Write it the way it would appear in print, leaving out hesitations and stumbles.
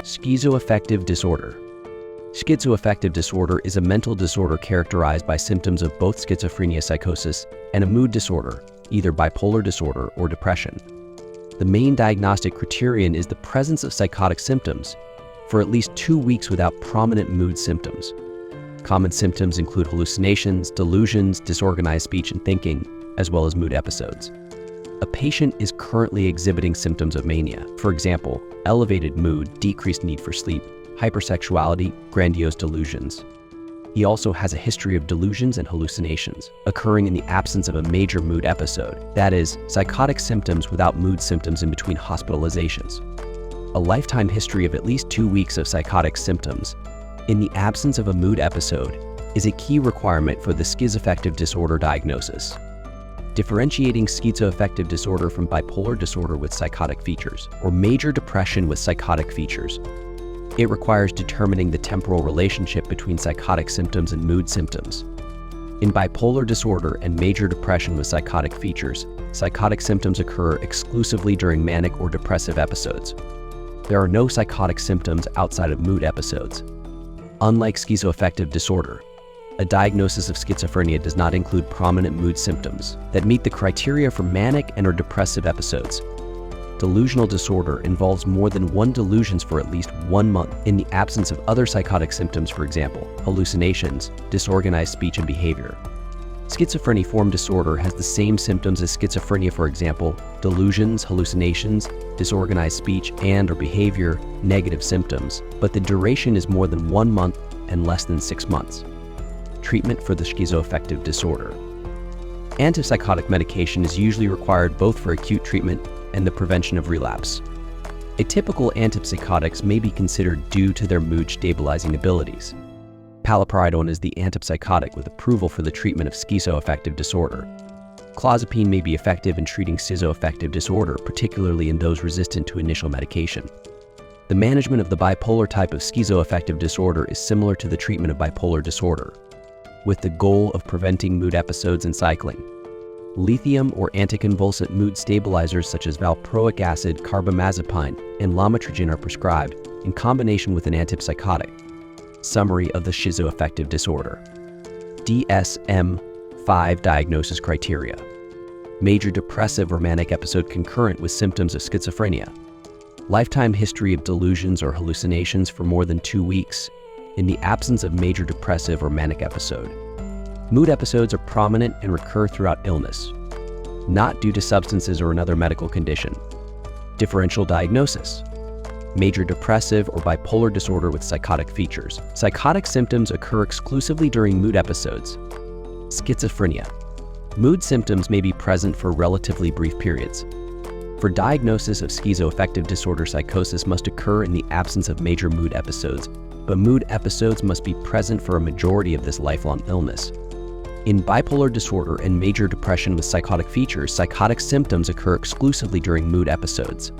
Schizoaffective disorder. Schizoaffective disorder is a mental disorder characterized by symptoms of both schizophrenia psychosis and a mood disorder, either bipolar disorder or depression. The main diagnostic criterion is the presence of psychotic symptoms for at least 2 weeks without prominent mood symptoms. Common symptoms include hallucinations, delusions, disorganized speech and thinking, as well as mood episodes. A patient is currently exhibiting symptoms of mania, for example, elevated mood, decreased need for sleep, hypersexuality, grandiose delusions. He also has a history of delusions and hallucinations, occurring in the absence of a major mood episode, that is, psychotic symptoms without mood symptoms in between hospitalizations. A lifetime history of at least 2 weeks of psychotic symptoms, in the absence of a mood episode, is a key requirement for the schizoaffective disorder diagnosis. Differentiating schizoaffective disorder from bipolar disorder with psychotic features, or major depression with psychotic features. It requires determining the temporal relationship between psychotic symptoms and mood symptoms. In bipolar disorder and major depression with psychotic features, psychotic symptoms occur exclusively during manic or depressive episodes. There are no psychotic symptoms outside of mood episodes. Unlike schizoaffective disorder, a diagnosis of schizophrenia does not include prominent mood symptoms that meet the criteria for manic and/or depressive episodes. Delusional disorder involves more than one delusions for at least 1 month in the absence of other psychotic symptoms, for example, hallucinations, disorganized speech and behavior. Schizophreniform disorder has the same symptoms as schizophrenia, for example, delusions, hallucinations, disorganized speech and/or behavior, negative symptoms, but the duration is more than 1 month and less than 6 months. Treatment for the schizoaffective disorder. Antipsychotic medication is usually required both for acute treatment and the prevention of relapse. Atypical antipsychotics may be considered due to their mood-stabilizing abilities. Paliperidone is the antipsychotic with approval for the treatment of schizoaffective disorder. Clozapine may be effective in treating schizoaffective disorder, particularly in those resistant to initial medication. The management of the bipolar type of schizoaffective disorder is similar to the treatment of bipolar disorder, with the goal of preventing mood episodes and cycling. Lithium or anticonvulsant mood stabilizers such as valproic acid, carbamazepine, and lamotrigine are prescribed in combination with an antipsychotic. Summary of the schizoaffective disorder. DSM-5 diagnosis criteria. Major depressive or manic episode concurrent with symptoms of schizophrenia. Lifetime history of delusions or hallucinations for more than 2 weeks in the absence of major depressive or manic episode. Mood episodes are prominent and recur throughout illness, not due to substances or another medical condition. Differential diagnosis. Major depressive or bipolar disorder with psychotic features. Psychotic symptoms occur exclusively during mood episodes. Schizophrenia. Mood symptoms may be present for relatively brief periods. For diagnosis of schizoaffective disorder, psychosis must occur in the absence of major mood episodes, but mood episodes must be present for a majority of this lifelong illness. In bipolar disorder and major depression with psychotic features, psychotic symptoms occur exclusively during mood episodes.